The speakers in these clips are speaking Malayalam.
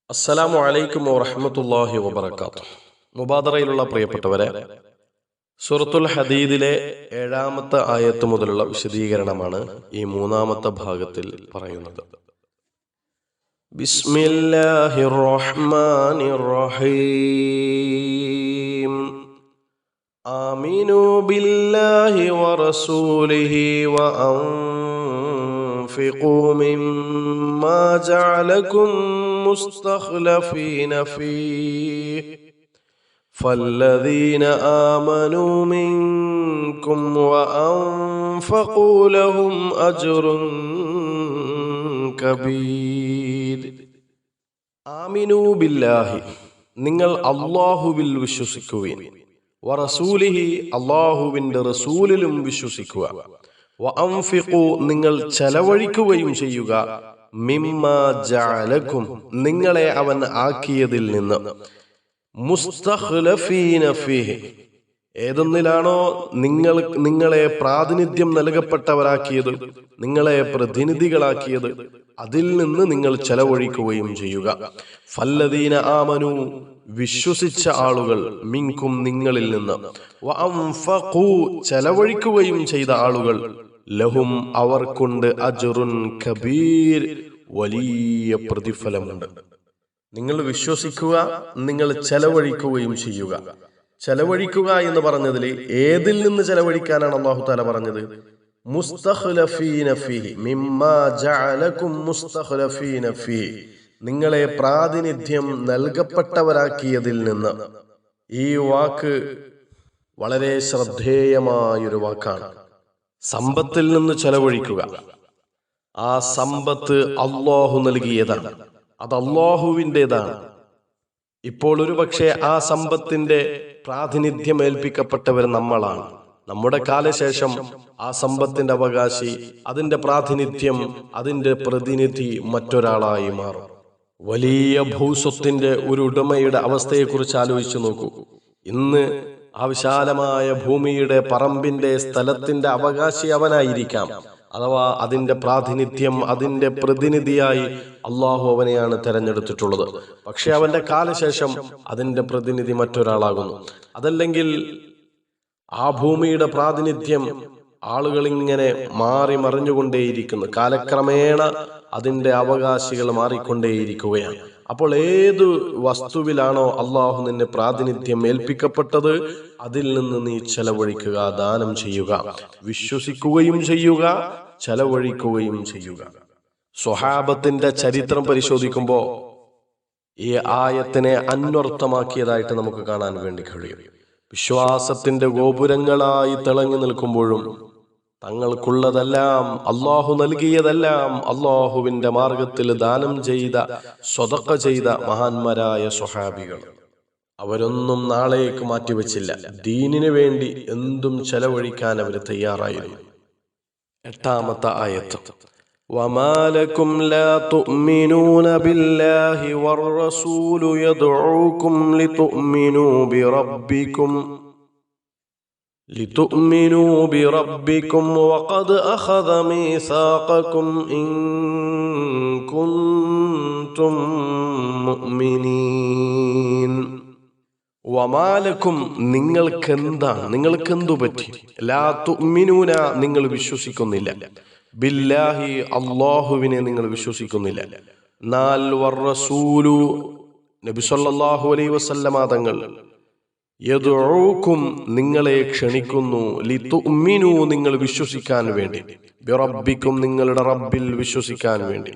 അസ്സലാമു അലൈക്കും വറഹ്മത്തുള്ളാഹി വബറകാതുഹു. മുബാദറയിലുള്ള പ്രിയപ്പെട്ടവരെ, സൂറത്തുൽ ഹദീദിലെ 7-ാമത്തെ ആയത്ത് മുതലുള്ള വിശദീകരണമാണ് ഈ 3-ാമത്തെ ഭാഗത്തിൽ പറയുന്നത്. ബിസ്മില്ലാഹിർ റഹ്മാനിർ റഹീം. ആമിനൂ ബില്ലാഹി വറസൂലിഹി وأنفقوا مما جعلكم مستخلفين فيه فالذين آمنوا منكم وأنفقوا لهم أجر كبير. آمنوا بالله, നിങ്ങൾ അല്ലാഹുവിൽ വിശ്വസിക്കുവിൻ. വറസൂലിഹി, അല്ലാഹുവിന്റെ റസൂലിലും വിശ്വസിക്കുക. വഅൻഫിഖു, നിങ്ങൾ ചെലവഴിക്കുകയും ചെയ്യുക. മിമ്മാ ജഅലകും, നിങ്ങളെ അവൻ ആക്കിയതിൽ നിന്ന്. മുസ്തഖ്ലഫീന ഫീഹി, ഏതൊന്നിലാണോ നിങ്ങളെ പ്രാതിനിധ്യം നൽകപ്പെട്ടവരാക്കിയത്, നിങ്ങളെ പ്രതിനിധികളാക്കിയത്, അതിൽ നിന്ന് നിങ്ങൾ ചെലവഴിക്കുകയും ചെയ്യുക. ഫല്ലദീന ആമനു, വിശ്വസിച്ച ആളുകൾ, മിൻകും, നിങ്ങളിൽ നിന്ന്, വഅൻഫഖു, ചെലവഴിക്കുകയും ചെയ്ത ആളുകൾ, ലഹും, അവർക്കുണ്ട്, അജ്റുൻ കബീർ, വലിയ പ്രതിഫലമുണ്ട്. നിങ്ങൾ വിശ്വസിക്കുക, നിങ്ങൾ ചെലവഴിക്കുകയും ചെയ്യുക. ചെലവഴിക്കുക എന്ന് പറഞ്ഞതിൽ ഏതിൽ നിന്ന് ചെലവഴിക്കാനാണ് അല്ലാഹു തആല പറഞ്ഞത്? മുസ്തഖ്ലഫീന ഫീഹി, മിമ്മാ ജഅലകും മുസ്തഖ്ലഫീന ഫീഹി, നിങ്ങളെ പ്രാതിനിധ്യം നൽകപ്പെട്ടവരാക്കിയതിൽ നിന്ന്. ഈ വാക്ക് വളരെ ശ്രദ്ധേയമായൊരു വാക്കാണ്. സമ്പത്തിൽ നിന്ന് ചെലവഴിക്കുക. ആ സമ്പത്ത് അല്ലാഹു നൽകിയതാണ്, അത് അല്ലാഹുവിൻ്റെതാണ്. ഇപ്പോൾ ഒരുപക്ഷെ ആ സമ്പത്തിന്റെ പ്രാതിനിധ്യം ഏൽപ്പിക്കപ്പെട്ടവർ നമ്മളാണ്. നമ്മുടെ കാലശേഷം ആ സമ്പത്തിന്റെ അവകാശി, അതിന്റെ പ്രാതിനിധ്യം, അതിന്റെ പ്രതിനിധി മറ്റൊരാളായി മാറും. വലിയ ഭൂസ്വത്തിന്റെ ഒരു ഉടമയുടെ അവസ്ഥയെക്കുറിച്ച് ആലോചിച്ചു നോക്കൂ. ഇന്ന് ആ വിശാലമായ ഭൂമിയുടെ, പറമ്പിന്റെ, സ്ഥലത്തിന്റെ അവകാശി അവനായിരിക്കാം. അഥവാ അതിന്റെ പ്രാതിനിധ്യം, അതിന്റെ പ്രതിനിധിയായി അള്ളാഹു അവനെയാണ് തെരഞ്ഞെടുത്തിട്ടുള്ളത്. പക്ഷെ അവന്റെ കാലശേഷം അതിന്റെ പ്രതിനിധി മറ്റൊരാളാകുന്നു. അതല്ലെങ്കിൽ ആ ഭൂമിയുടെ പ്രാതിനിധ്യം ആളുകൾ ഇങ്ങനെ മാറി മറിഞ്ഞുകൊണ്ടേയിരിക്കുന്നു. കാലക്രമേണ അതിന്റെ അവകാശികൾ മാറിക്കൊണ്ടേയിരിക്കുകയാണ്. അപ്പോൾ ഏതു വസ്തുവിലാണോ അള്ളാഹു നിന്നെ പ്രാതിനിധ്യം ഏൽപ്പിക്കപ്പെട്ടത്, അതിൽ നിന്ന് നീ ചെലവഴിക്കുക, ദാനം ചെയ്യുക, വിശ്വസിക്കുകയും ചെയ്യുക, ചെലവഴിക്കുകയും ചെയ്യുക. സ്വഹാബത്തിന്റെ ചരിത്രം പരിശോധിക്കുമ്പോൾ ഈ ആയത്തിനെ അന്വർത്ഥമാക്കിയതായിട്ട് നമുക്ക് കാണാൻ വേണ്ടി കഴിയും. വിശ്വാസത്തിന്റെ ഗോപുരങ്ങളായി തിളങ്ങി നിൽക്കുമ്പോഴും തങ്ങൾക്കുള്ളതെല്ലാം, അള്ളാഹു നൽകിയതെല്ലാം അള്ളാഹുവിന്റെ മാർഗത്തിൽ ദാനം ചെയ്ത, സ്വതക്ക ചെയ്ത മഹാന്മാരായ സ്വഹാബികൾ, അവരൊന്നും നാളേക്ക് മാറ്റിവെച്ചില്ല. ദീനിനു വേണ്ടി എന്തും ചെലവഴിക്കാൻ അവർ തയ്യാറായിരുന്നു. 8-ാമത്തെ ആയത്ത്. وما لكم لا تؤمنون بالله والرسول يدعوكم لتؤمنوا بربكم وقد أخذ ميثاقكم إن كنتم مؤمنين. വമാലക്കും, നിങ്ങൾക്കെന്തു പറ്റി? ലാ തുഅ്മിനൂന, നിങ്ങൾ വിശ്വസിക്കുന്നില്ല. ബില്ലാഹി, അല്ലാഹുവിനെ നിങ്ങൾ വിശ്വസിക്കുന്നില്ല. നാൽ വറസൂലു, നബി സല്ലല്ലാഹു അലൈഹി വസല്ലമ തങ്ങൾ, യദ്ഉക്കും, നിങ്ങളെ ക്ഷണിക്കുന്നു, ലിതുഅ്മിനു, നിങ്ങൾ വിശ്വസിക്കാൻ വേണ്ടി, ബിറബ്ബിക്കും, നിങ്ങളുടെ റബ്ബിൽ വിശ്വസിക്കാൻ വേണ്ടി.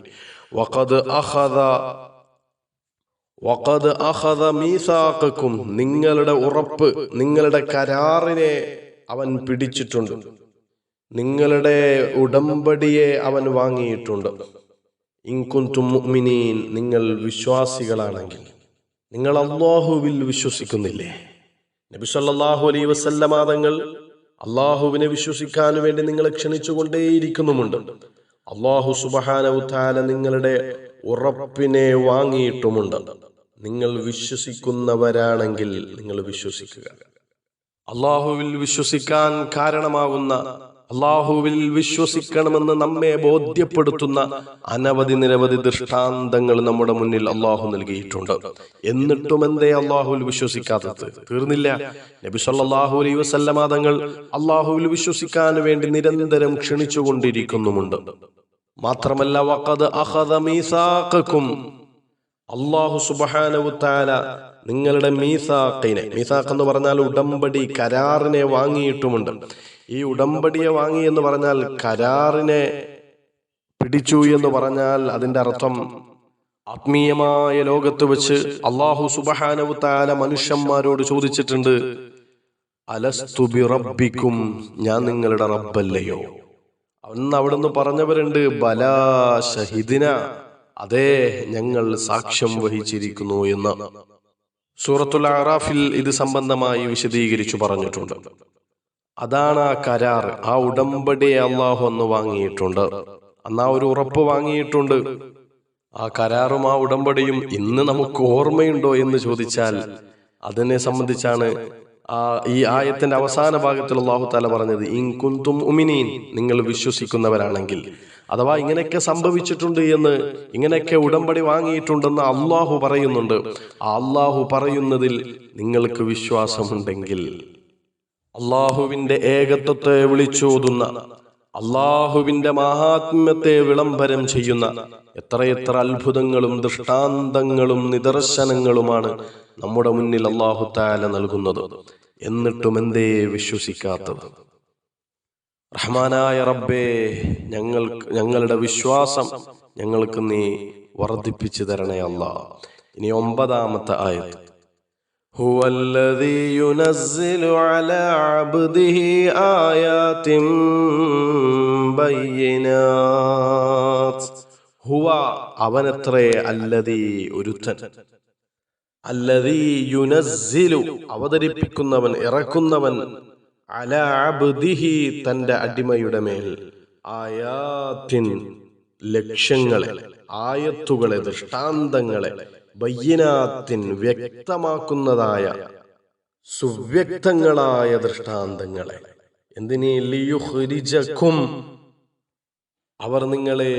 വഖദ് അഖദ മീസാഖക്കും, നിങ്ങളുടെ ഉറപ്പ്, നിങ്ങളുടെ കരാറിനെ അവൻ പിടിച്ചിട്ടുണ്ട്, നിങ്ങളുടെ ഉടമ്പടിയെ അവൻ വാങ്ങിയിട്ടുണ്ട്. ഇൻ കുൻതും മുഅ്മിനീൻ, നിങ്ങൾ വിശ്വാസികളാണെങ്കിൽ. നിങ്ങൾ അല്ലാഹുവിൽ വിശ്വസിക്കുന്നില്ലേ? നബി സല്ലല്ലാഹു അലൈഹി വസല്ലമ തങ്ങൾ അല്ലാഹുവിനെ വിശ്വസിക്കാൻ വേണ്ടി നിങ്ങളെ ക്ഷണിച്ചുകൊണ്ടേയിരിക്കുന്നുമുണ്ട്. അല്ലാഹു സുബ്ഹാനഹു തആല നിങ്ങളുടെ ഉറപ്പിനെ വാങ്ങിയിട്ടുമുണ്ട്. നിങ്ങൾ വിശ്വസിക്കുന്നവരാണെങ്കിൽ നിങ്ങൾ വിശ്വസിക്കുക. അല്ലാഹുവിൽ വിശ്വസിക്കാൻ കാരണമാകുന്ന, അള്ളാഹുവിൽ വിശ്വസിക്കണമെന്ന് നമ്മെ ബോധ്യപ്പെടുത്തുന്ന നിരവധി ദൃഷ്ടാന്തങ്ങൾ നമ്മുടെ മുന്നിൽ അള്ളാഹു നൽകിയിട്ടുണ്ട്. എന്നിട്ടും എന്തേ അള്ളാഹുവിൽ വിശ്വസിക്കാത്തത്? തീർന്നില്ല. നബി സല്ലല്ലാഹു അലൈഹി വസല്ലമ തങ്ങൾ അള്ളാഹുവിൽ വിശ്വസിക്കാൻ വേണ്ടി നിരന്തരം ക്ഷണിച്ചുകൊണ്ടിരിക്കുന്നുമുണ്ട്. മാത്രമല്ല, വഖദ് അഖദ മീസാഖക്കും, അല്ലാഹു സുബ്ഹാനഹു വതആല നിങ്ങളുടെ മീസാഖ് എന്ന് പറഞ്ഞാൽ ഉടമ്പടി, കരാറിനെ വാങ്ങിയിട്ടുമുണ്ട്. ഈ ഉടമ്പടിയെ വാങ്ങി എന്ന് പറഞ്ഞാൽ, കരാറിനെ പിടിച്ചു എന്ന് പറഞ്ഞാൽ അതിന്റെ അർത്ഥം ആത്മീയമായ ലോകത്ത് വെച്ച് അല്ലാഹു സുബ്ഹാനഹു വതആല മനുഷ്യന്മാരോട് ചോദിച്ചിട്ടുണ്ട്, അലസ്തു ബിറബ്ബിക്കും, ഞാൻ നിങ്ങളുടെ റബ്ബല്ലയോ? അന്ന് അവിടുന്ന് പറഞ്ഞവരുണ്ട്, ബലാ ഷഹിദിന, അതേ ഞങ്ങൾ സാക്ഷ്യം വഹിച്ചിരിക്കുന്നു എന്ന്. സൂറത്തുൽ അറാഫിൽ ഇത് സംബന്ധമായി വിശദീകരിച്ചു പറഞ്ഞിട്ടുണ്ട്. അതാണ് ആ കരാർ, ആ ഉടമ്പടിയെ അള്ളാഹു അന്ന് വാങ്ങിയിട്ടുണ്ട്. അന്ന് ആ ഒരു ഉറപ്പ് വാങ്ങിയിട്ടുണ്ട്. ആ കരാറും ആ ഉടമ്പടിയും ഇന്ന് നമുക്ക് ഓർമ്മയുണ്ടോ എന്ന് ചോദിച്ചാൽ അതിനെ സംബന്ധിച്ചാണ് ഈ ആയത്തിന്റെ അവസാന ഭാഗത്തിൽ അല്ലാഹു തആല പറഞ്ഞത്, ഇൻ കുന്തും മുഅ്മിനീൻ, നിങ്ങൾ വിശ്വസിക്കുന്നവരാണെങ്കിൽ. അഥവാ ഇങ്ങനെയൊക്കെ സംഭവിച്ചിട്ടുണ്ട് എന്ന്, ഇങ്ങനെയൊക്കെ ഉടമ്പടി വാങ്ങിയിട്ടുണ്ടെന്ന് അള്ളാഹു പറയുന്നുണ്ട്. ആ അള്ളാഹു പറയുന്നതിൽ നിങ്ങൾക്ക് വിശ്വാസമുണ്ടെങ്കിൽ, അള്ളാഹുവിന്റെ ഏകത്വത്തെ വിളിച്ചോതുന്ന, അള്ളാഹുവിന്റെ മഹാത്മ്യത്തെ വിളംബരം ചെയ്യുന്ന എത്രയെത്ര അത്ഭുതങ്ങളും ദൃഷ്ടാന്തങ്ങളും നിദർശനങ്ങളുമാണ് നമ്മുടെ മുന്നിൽ അല്ലാഹു തആല നൽകുന്നത്. എന്നിട്ടും എന്തേ വിശ്വസിക്കാത്തത്? റഹ്മാനായ റബ്ബേ, ഞങ്ങളുടെ വിശ്വാസം ഞങ്ങൾക്ക് നീ വർദ്ധിപ്പിച്ചു തരണേ അല്ലാഹ്. ഇനി 9-ാമത്തെ ആയത്ത്, ഹുവല്ലദീ യുനസ്സിലു അലാ അബ്ദിഹി ആയാതിൻ ബയ്യിനാത്ത്. ഹുവ, അവനത്രേ, അല്ലദീ, ഒരുത്തൻ, അല്ലദീ യുനസ്സിലു, അവതരിപ്പിക്കുന്നവൻ, ഇറക്കുന്നവൻ, അലാ അബ്ദിഹി, തന്റെ അടിമയുടെ മേൽ, ആയാത്തിൻ, ലക്ഷ്യങ്ങളെ, ആയത്തുകളെ, ദൃഷ്ടാന്തങ്ങളെ, ബയ്യിനാത്തിൻ, വ്യക്തമാക്കുന്നതായ, സുവ്യക്തങ്ങളായ ദൃഷ്ടാന്തങ്ങളെ. എന്തിനീ? ലിയുഖ്രിജക്കും, അവർ നിങ്ങളെ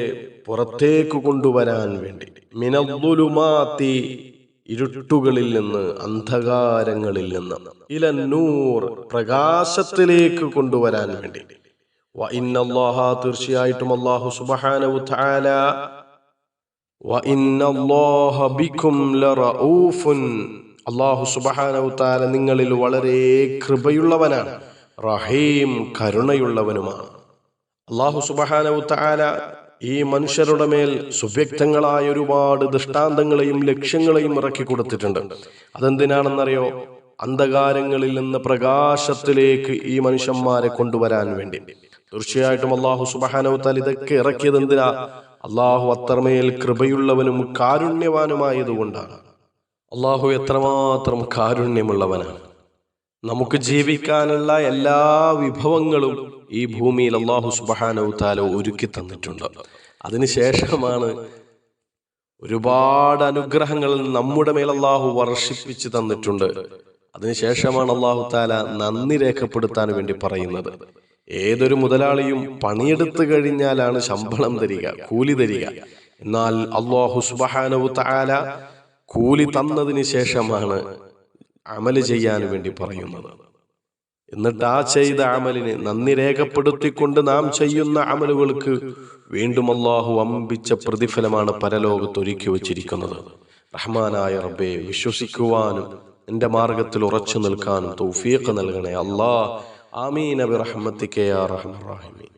പുറത്തേക്ക് കൊണ്ടുവരാൻ വേണ്ടി, മിനദ്ദുലുമാത്തി, ഇരുട്ടുകളിൽ നിന്ന്, അന്ധകാരങ്ങളിൽ നിന്ന്, ഇലന്നൂർ, പ്രകാശത്തിലേക്ക് കൊണ്ടുവരാൻ വേണ്ടി. വ ഇന്നല്ലാഹ, തീർച്ചയായിട്ടും അല്ലാഹു സുബ്ഹാനഹു വതആല, വ ഇന്നല്ലാഹ ബിക്കും ലറഊഫുൻ, അല്ലാഹു സുബ്ഹാനഹു വതആല നിങ്ങളിൽ വളരെ കൃപയുള്ളവനാണ്, റഹീം, കരുണയുള്ളവനുമാണ്. അല്ലാഹു സുബ്ഹാനഹു വതആല ഈ മനുഷ്യരുടെ മേൽ സുവ്യക്തങ്ങളായ ഒരുപാട് ദൃഷ്ടാന്തങ്ങളെയും ലക്ഷ്യങ്ങളെയും ഇറക്കി കൊടുത്തിട്ടുണ്ട്. അതെന്തിനാണെന്നറിയോ? അന്ധകാരങ്ങളിൽ നിന്ന് പ്രകാശത്തിലേക്ക് ഈ മനുഷ്യന്മാരെ കൊണ്ടുവരാൻ വേണ്ടി. തീർച്ചയായിട്ടും അല്ലാഹു സുബ്ഹാനഹു വതആല ഇതൊക്കെ ഇറക്കിയത് എന്തിനാ? അല്ലാഹു അത്രമേൽ കൃപയുള്ളവനും കാരുണ്യവാനുമായതുകൊണ്ടാണ്. അല്ലാഹു എത്രമാത്രം കാരുണ്യമുള്ളവനാണ്. നമുക്ക് ജീവിക്കാനുള്ള എല്ലാ വിഭവങ്ങളും ഈ ഭൂമിയിൽ അല്ലാഹു സുബ്ഹാനഹു വതആല ഒരുക്കി തന്നിട്ടുണ്ട്. അതിനുശേഷമാണ് ഒരുപാട് അനുഗ്രഹങ്ങൾ നമ്മുടെ മേൽ അല്ലാഹു വർഷിപ്പിച്ച് തന്നിട്ടുണ്ട്. അതിനുശേഷമാണ് അല്ലാഹു തആല നന്ദി രേഖപ്പെടുത്താൻ വേണ്ടി പറയുന്നത്. ഏതൊരു മുതലാളിയും പണിയെടുത്തു കഴിഞ്ഞാലാണ് ശമ്പളം തരിക, കൂലി തരിക. എന്നാൽ അല്ലാഹു സുബ്ഹാനഹു വതആല കൂലി തന്നതിന് ശേഷമാണ് അമല് ചെയ്യാൻ വേണ്ടി പറയുന്നത്. എന്നിട്ട് ആ ചെയ്ത അമലിന് നന്ദി രേഖപ്പെടുത്തിക്കൊണ്ട് നാം ചെയ്യുന്ന അമലുകൾക്ക് വീണ്ടും അല്ലാഹു അമ്പിച്ച പ്രതിഫലമാണ് പരലോകത്ത് ഒരുക്കി വച്ചിരിക്കുന്നത്. റഹ്മാനായ റബ്ബേ, വിശ്വസിക്കുവാനും നിന്റെ മാർഗത്തിൽ ഉറച്ചു നിൽക്കാനും തൗഫീഖ് നൽകണേ അല്ലാഹ്. ആമീൻ ബിറഹ്മതിക യാ അർഹമർ റഹീമീൻ.